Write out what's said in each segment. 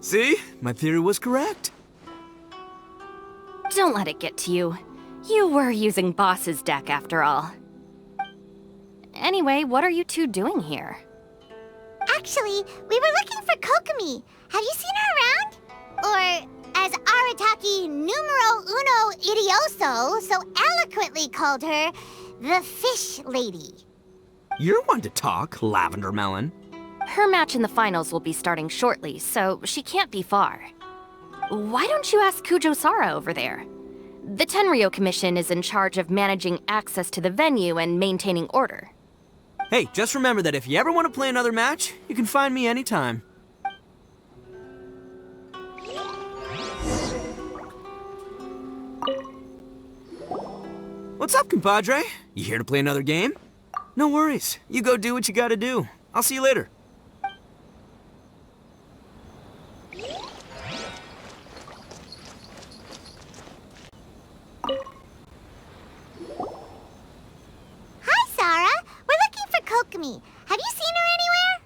See? My theory was correct. Don't let it get to you. You were using Boss's deck after all. Anyway, what are you two doing here? Actually, we were looking for Kokomi. Have you seen her around? Or, as Arataki numero uno idioso so eloquently called her, the Fish Lady. You're one to talk, Lavender Melon. Her match in the finals will be starting shortly, so she can't be far. Why don't you ask Kujo-Sara over there? The Tenryo Commission is in charge of managing access to the venue and maintaining order. Hey, just remember that if you ever want to play another match, you can find me anytime. What's up, compadre? You here to play another game? No worries. You go do what you gotta do. I'll see you later. Hi, Sara. We're looking for Kokomi. Have you seen her anywhere?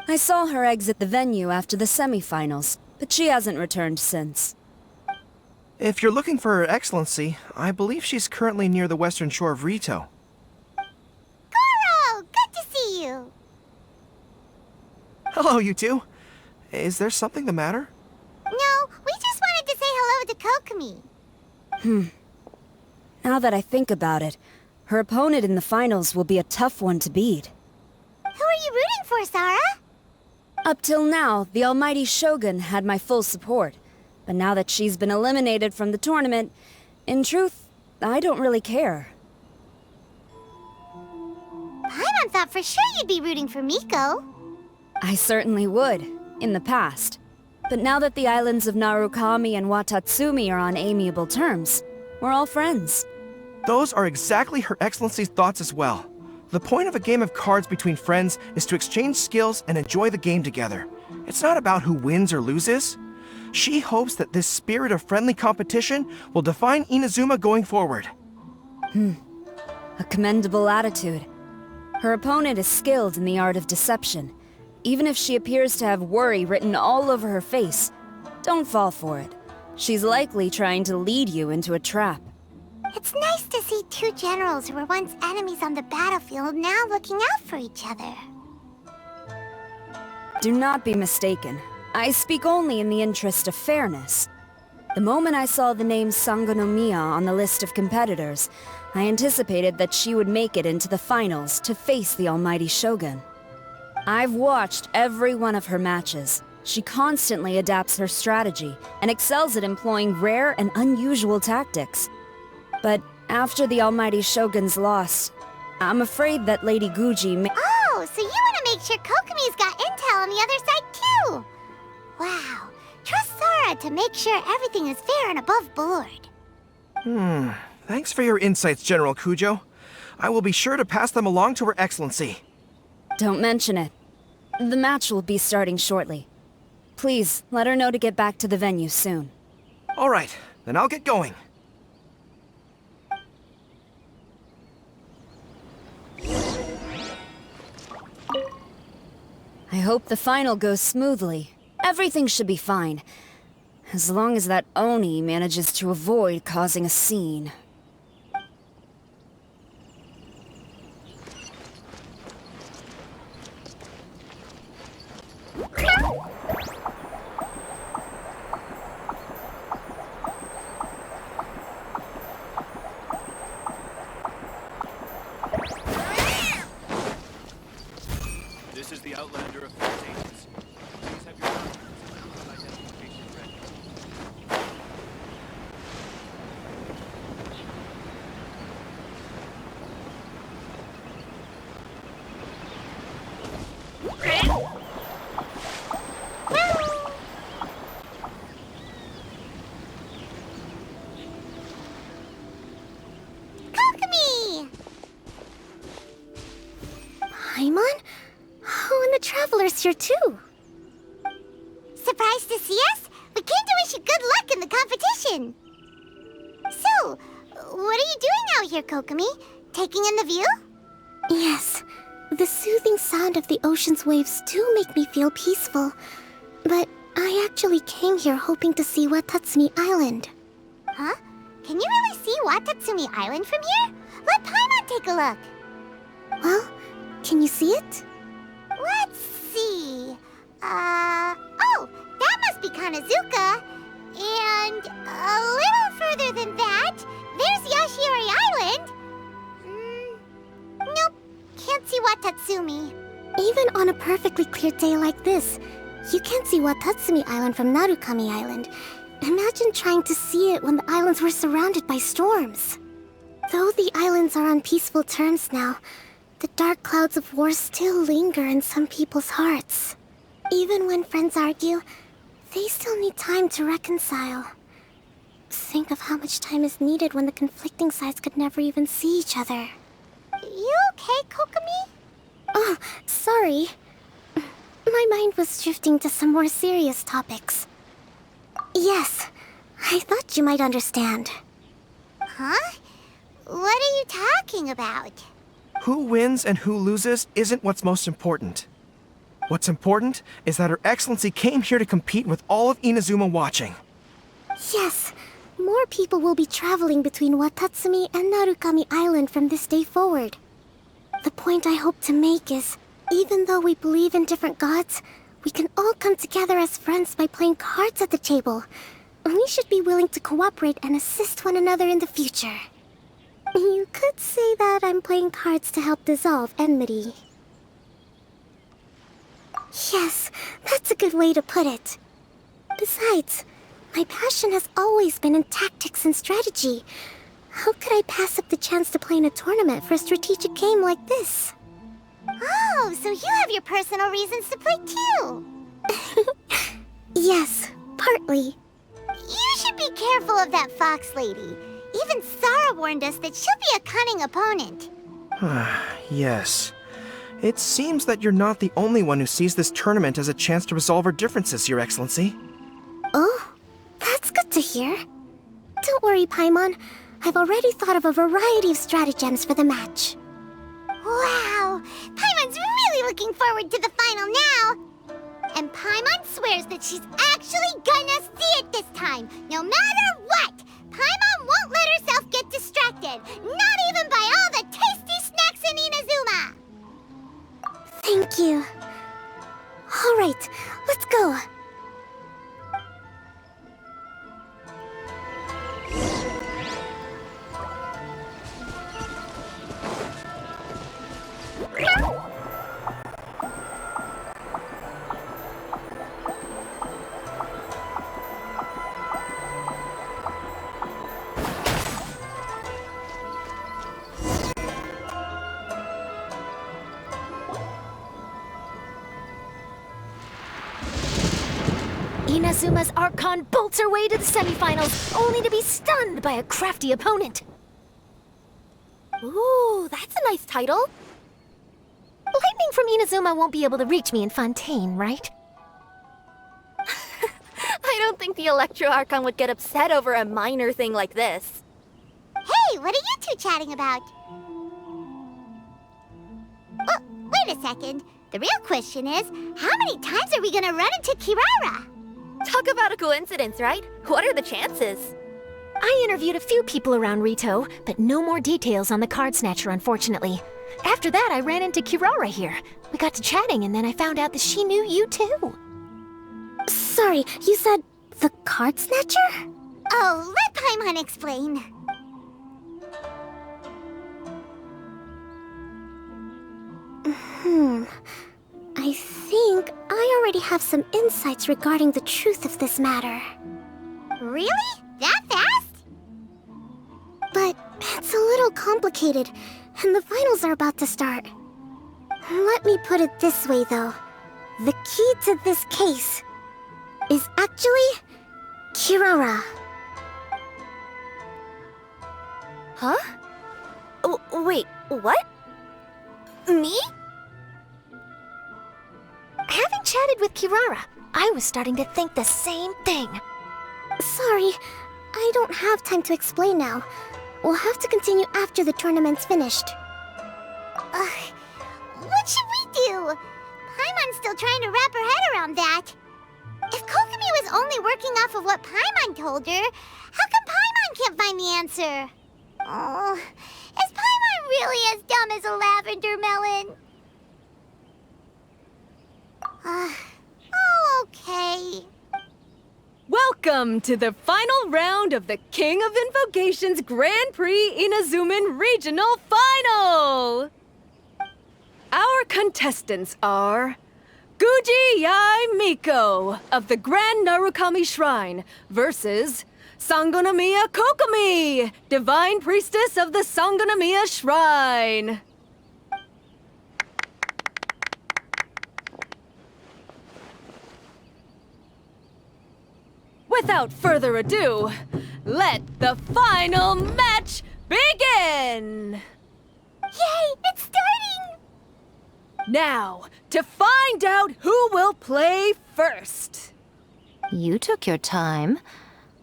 I saw her exit the venue after the semifinals, but she hasn't returned since. If you're looking for Her Excellency, I believe she's currently near the western shore of Rito. Goro! Good to see you. Hello, you two. Is there something the matter? No, we just wanted to say hello to Kokomi. Now that I think about it, her opponent in the finals will be a tough one to beat. Who are you rooting for, Sara? Up till now, the almighty Shogun had my full support. But now that she's been eliminated from the tournament, in truth, I don't really care. Paimon thought for sure you'd be rooting for Miko. I certainly would, in the past. But now that the islands of Narukami and Watatsumi are on amiable terms, we're all friends. Those are exactly Her Excellency's thoughts as well. The point of a game of cards between friends is to exchange skills and enjoy the game together. It's not about who wins or loses. She hopes that this spirit of friendly competition will define Inazuma going forward. A commendable attitude. Her opponent is skilled in the art of deception. Even if she appears to have worry written all over her face, don't fall for it. She's likely trying to lead you into a trap. It's nice to see two generals who were once enemies on the battlefield now looking out for each other. Do not be mistaken. I speak only in the interest of fairness. The moment I saw the name Sangonomiya on the list of competitors, I anticipated that she would make it into the finals to face the almighty Shogun. I've watched every one of her matches. She constantly adapts her strategy and excels at employing rare and unusual tactics. But after the almighty Shogun's loss, I'm afraid that Lady Guji may— Oh, so you want to make sure Kokomi's got intel on the other side too? Wow. Trust Sara to make sure everything is fair and above board. Thanks for your insights, General Kujo. I will be sure to pass them along to Her Excellency. Don't mention it. The match will be starting shortly. Please, let her know to get back to the venue soon. All right, then I'll get going. I hope the final goes smoothly. Everything should be fine. As long as that Oni manages to avoid causing a scene. This is the Outlander of Plantations. Please have your identification ready. Kokomi! Paimon? Oh, and the Traveler's here too. Surprised to see us? We came to wish you good luck in the competition. So, what are you doing out here, Kokomi? Taking in the view? Yes. The soothing sound of the ocean's waves do make me feel peaceful. But I actually came here hoping to see Watatsumi Island. Huh? Can you really see Watatsumi Island from here? Let Paimon take a look. Well, can you see it? Let's see. Oh, that must be Kanazuka. And a little further than that, there's Yashiori Island. Nope, can't see Watatsumi. Even on a perfectly clear day like this, you can't see Watatsumi Island from Narukami Island. Imagine trying to see it when the islands were surrounded by storms. Though the islands are on peaceful terms now, the dark clouds of war still linger in some people's hearts. Even when friends argue, they still need time to reconcile. Think of how much time is needed when the conflicting sides could never even see each other. You okay, Kokomi? Oh, sorry. My mind was drifting to some more serious topics. Yes, I thought you might understand. Huh? What are you talking about? Who wins and who loses isn't what's most important. What's important is that Her Excellency came here to compete with all of Inazuma watching. Yes, more people will be traveling between Watatsumi and Narukami Island from this day forward. The point I hope to make is, even though we believe in different gods, we can all come together as friends by playing cards at the table. We should be willing to cooperate and assist one another in the future. You could say that I'm playing cards to help dissolve enmity. Yes, that's a good way to put it. Besides, my passion has always been in tactics and strategy. How could I pass up the chance to play in a tournament for a strategic game like this? Oh, so you have your personal reasons to play too! Yes, partly. You should be careful of that fox lady. Even Sarah warned us that she'll be a cunning opponent. Yes. It seems that you're not the only one who sees this tournament as a chance to resolve our differences, Your Excellency. Oh, that's good to hear. Don't worry, Paimon. I've already thought of a variety of stratagems for the match. Wow! Paimon's really looking forward to the final now! And Paimon swears that she's actually gonna see it this time, no matter what! Paimon won't let herself get distracted, not even by all the tasty snacks in Inazuma! Thank you. Alright, let's go. Inazuma's Archon bolts her way to the semifinals, only to be stunned by a crafty opponent. Ooh, that's a nice title. Lightning from Inazuma won't be able to reach me in Fontaine, right? I don't think the Electro Archon would get upset over a minor thing like this. Hey, what are you two chatting about? Oh, wait a second. The real question is, how many times are we gonna run into Kirara? Talk about a coincidence, right? What are the chances? I interviewed a few people around Rito, but no more details on the Card Snatcher, unfortunately. After that, I ran into Kirara here. We got to chatting, and then I found out that she knew you too. Sorry, you said the Card Snatcher? Oh, let Paimon explain. I think I already have some insights regarding the truth of this matter. Really? That fast? But it's a little complicated, and the finals are about to start. Let me put it this way, though. The key to this case is actually Kirara. Huh? Wait, what? Me? Having chatted with Kirara, I was starting to think the same thing. Sorry, I don't have time to explain now. We'll have to continue after the tournament's finished. What should we do? Paimon's still trying to wrap her head around that. was only working off of what Paimon told her. How come Paimon can't find the answer? Oh, is Paimon really as dumb as a lavender melon? Oh, okay. Welcome to the final round of the King of Invocations Grand Prix Inazuman Regional Final! Our contestants are Kokomi Yae Miko of the Grand Narukami Shrine versus Sangonomiya Kokomi, Divine Priestess of the Sangonomiya Shrine. Without further ado, let the final match begin! Yay, it's starting! Now, to find out who will play first. You took your time.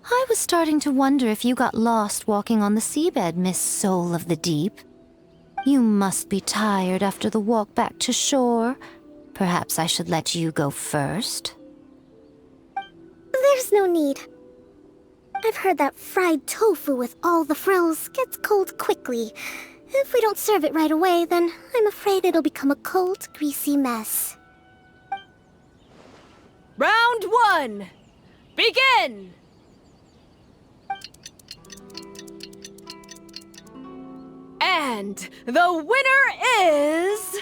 I was starting to wonder if you got lost walking on the seabed, Miss Soul of the Deep. You must be tired after the walk back to shore. Perhaps I should let you go first. There's no need. I've heard that fried tofu with all the frills gets cold quickly. If we don't serve it right away, then I'm afraid it'll become a cold, greasy mess. Round 1, begin! And the winner is...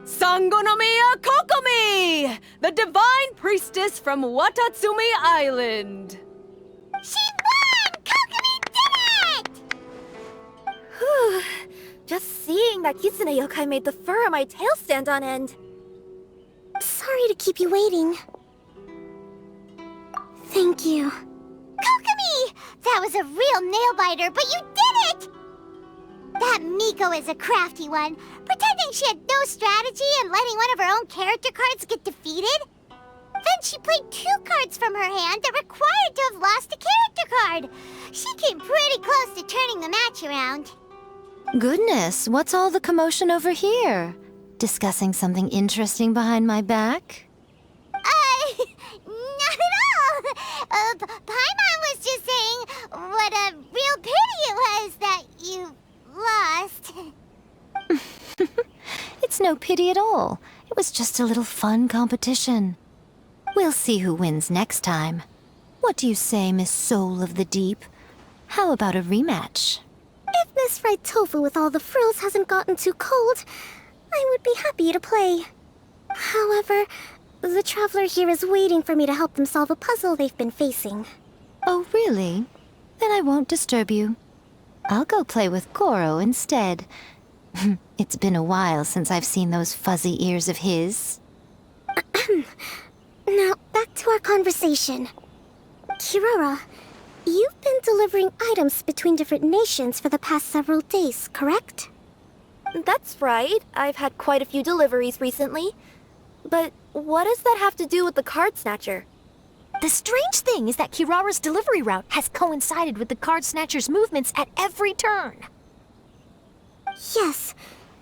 Sangonomiya Kokomi, the Divine Priestess from Watatsumi Island. She won! Kokomi did it! Just seeing that Kitsune yokai made the fur on my tail stand on end. Sorry to keep you waiting. Thank you. Kokomi! That was a real nail-biter, but you did it! That Miko is a crafty one, pretending she had no strategy and letting one of her own character cards get defeated. Then she played 2 cards from her hand that required to have lost a character card. She came pretty close to turning the match around. Goodness, what's all the commotion over here? Discussing something interesting behind my back? Not at all. Paimon was just saying what a real pity it was that you lost. It's no pity at all. It was just a little fun competition. We'll see who wins next time. What do you say, Miss Soul of the Deep? How about a rematch? If Miss Fried Tofu with all the frills hasn't gotten too cold, I would be happy to play. However, the traveler here is waiting for me to help them solve a puzzle they've been facing. Oh, really? Then I won't disturb you. I'll go play with Goro instead. It's been a while since I've seen those fuzzy ears of his. Now, back to our conversation. Kirara, you've been delivering items between different nations for the past several days, correct? That's right. I've had quite a few deliveries recently. But what does that have to do with the card snatcher? The strange thing is that Kirara's delivery route has coincided with the card snatcher's movements at every turn. Yes,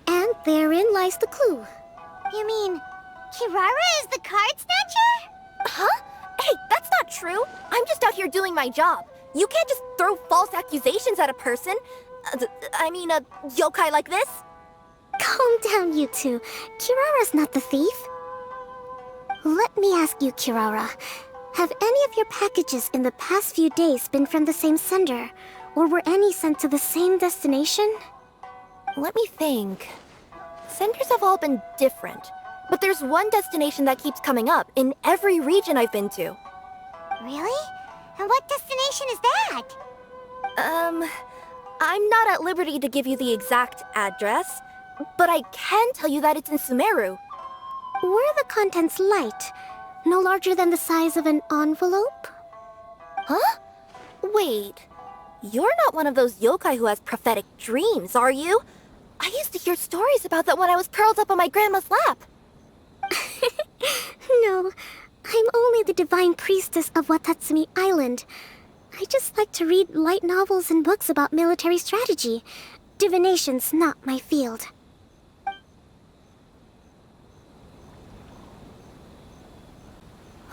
and therein lies the clue. You mean, Kirara is the card snatcher? Huh? Hey, that's not true. I'm just out here doing my job. You can't just throw false accusations at a person. A yokai like this. Calm down, you two. Kirara's not the thief. Let me ask you, Kirara. Have any of your packages in the past few days been from the same sender? Or were any sent to the same destination? Let me think. Senders have all been different. But there's one destination that keeps coming up in every region I've been to. Really? And what destination is that? I'm not at liberty to give you the exact address, but I can tell you that it's in Sumeru. Were the contents light? No larger than the size of an envelope? Huh? Wait. You're not one of those yokai who has prophetic dreams, are you? I used to hear stories about that when I was curled up on my grandma's lap. No, I'm only the Divine Priestess of Watatsumi Island. I just like to read light novels and books about military strategy. Divination's not my field.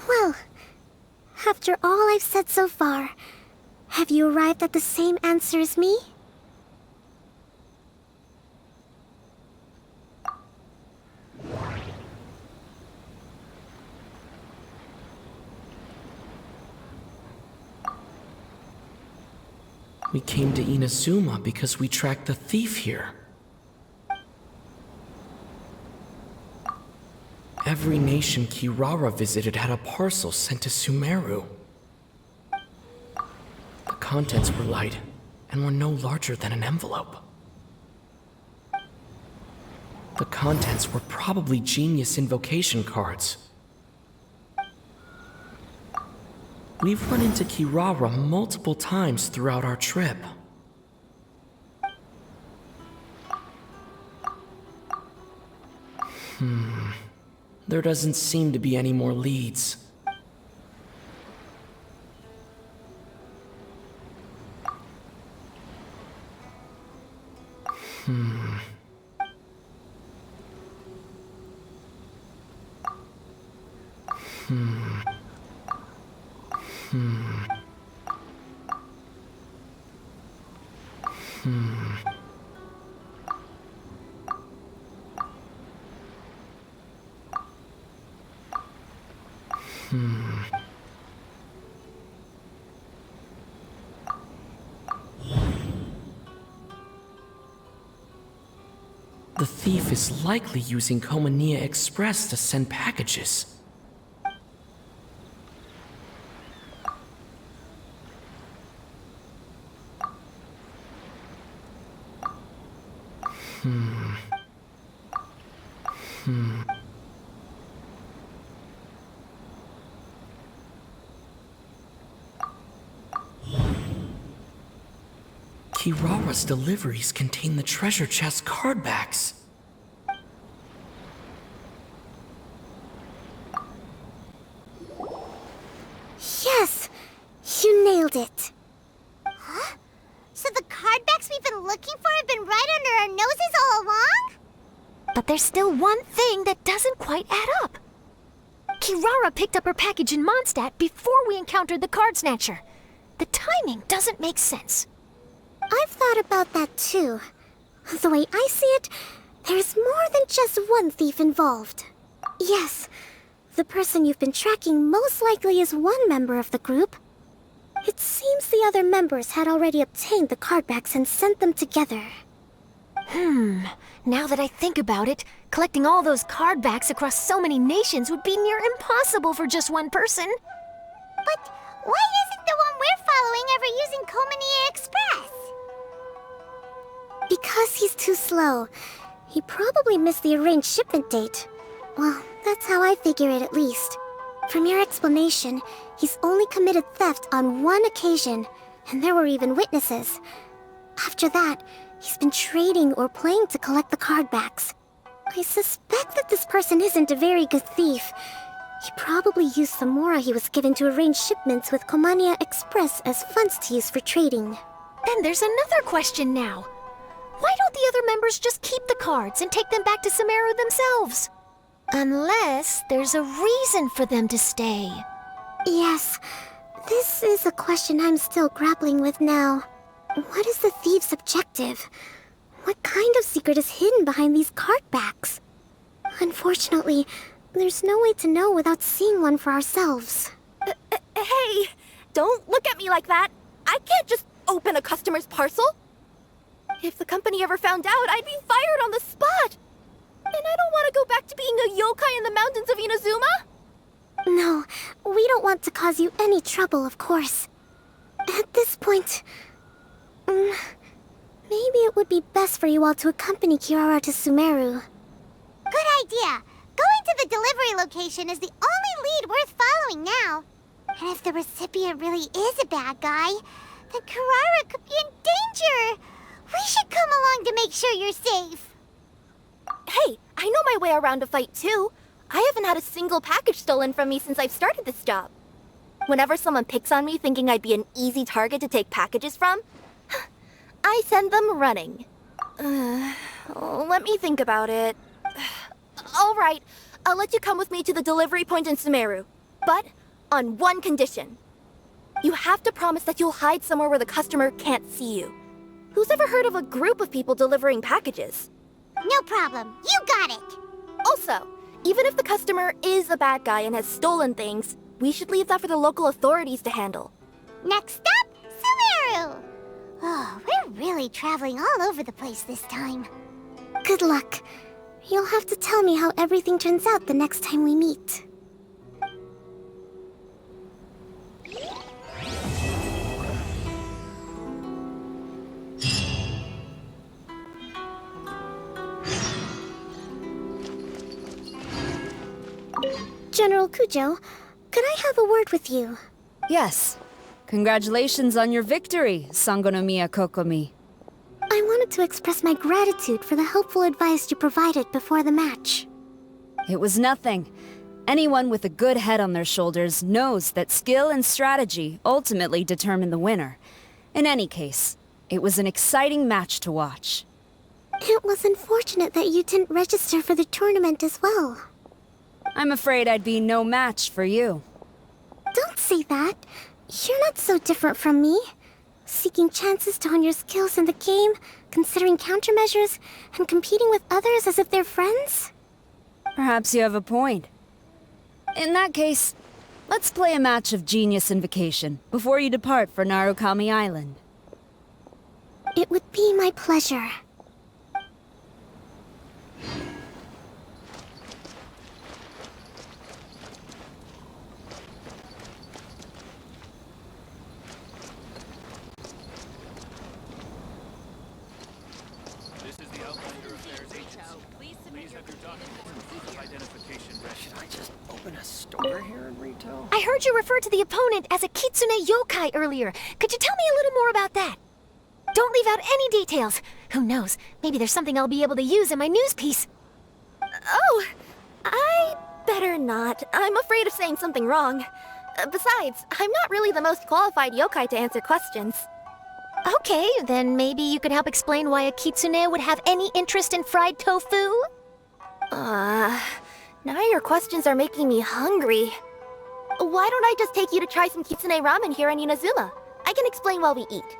Well, after all I've said so far, have you arrived at the same answer as me? We came to Inazuma because we tracked the thief here. Every nation Kirara visited had a parcel sent to Sumeru. The contents were light and were no larger than an envelope. The contents were probably genius invocation cards. We've run into Kirara multiple times throughout our trip. There doesn't seem to be any more leads. The thief is likely using Kokomi Express to send packages. Kirara's deliveries contain the treasure chest card backs. Yes! You nailed it! Huh? So the card backs we've been looking for have been right under our noses all along? But there's still one thing that doesn't quite add up. Kirara picked up her package in Mondstadt before we encountered the card snatcher. The timing doesn't make sense. I've thought about that too. The way I see it, there's more than just one thief involved. Yes, the person you've been tracking most likely is one member of the group. It seems the other members had already obtained the cardbacks and sent them together. Now that I think about it, collecting all those cardbacks across so many nations would be near impossible for just one person. But why isn't the one we're following ever using Kokomi Express? Because he's too slow. He probably missed the arranged shipment date. Well, that's how I figure it at least. From your explanation, he's only committed theft on one occasion, and there were even witnesses. After that, he's been trading or playing to collect the cardbacks. I suspect that this person isn't a very good thief. He probably used the mora he was given to arrange shipments with Kokomi Express as funds to use for trading. Then there's another question now. Why don't the other members just keep the cards and take them back to Sumeru themselves? Unless there's a reason for them to stay. Yes, this is a question I'm still grappling with now. What is the thief's objective? What kind of secret is hidden behind these cardbacks? Unfortunately, there's no way to know without seeing one for ourselves. Hey, don't look at me like that. I can't just open a customer's parcel. If the company ever found out, I'd be fired on the spot. And I don't want to go back to being a yokai in the mountains of Inazuma. No, we don't want to cause you any trouble, of course. At this point, maybe it would be best for you all to accompany Kirara to Sumeru. Good idea. Going to the delivery location is the only lead worth following now. And if the recipient really is a bad guy, then Kirara could be in danger. We should come along to make sure you're safe. Hey, I know my way around a fight too. I haven't had a single package stolen from me since I've started this job. Whenever someone picks on me thinking I'd be an easy target to take packages from, I send them running. Let me think about it. All right, I'll let you come with me to the delivery point in Sumeru. But On one condition. You have to promise that you'll hide somewhere where the customer can't see you. Who's ever heard of a group of people delivering packages? No problem. You got it. Also, even if the customer is a bad guy and has stolen things, we should leave that for the local authorities to handle. Next up, Sumeru. Oh, we're really traveling all over the place this time. Good luck. You'll have to tell me how everything turns out the next time we meet. General Kujo, could I have a word with you? Yes. Congratulations on your victory, Sangonomiya Kokomi. I wanted to express my gratitude for the helpful advice you provided before the match. It was nothing. Anyone with a good head on their shoulders knows that skill and strategy ultimately determine the winner. In any case, it was an exciting match to watch. It was unfortunate that you didn't register for the tournament as well. I'm afraid I'd be no match for you. Don't say that. You're not so different from me. Seeking chances to hone your skills in the game, considering countermeasures, and competing with others as if they're friends? Perhaps you have a point. In that case, let's play a match of Genius Invocation before you depart for Narukami Island. It would be my pleasure. This is the Outlander Affairs Agency. Please have your documents and proof of identification ready. Should I just open a store here in Rito? I heard you refer to the opponent as a kitsune yokai earlier. Could you tell me a little more about that? Don't leave out any details. Who knows? Maybe there's something I'll be able to use in my news piece. Oh, I better not. I'm afraid of saying something wrong. Besides, I'm not really the most qualified yokai to answer questions. Okay, then maybe you could help explain why a kitsune would have any interest in fried tofu? Now your questions are making me hungry. Why don't I just take you to try some kitsune ramen here in Inazuma? I can explain while we eat.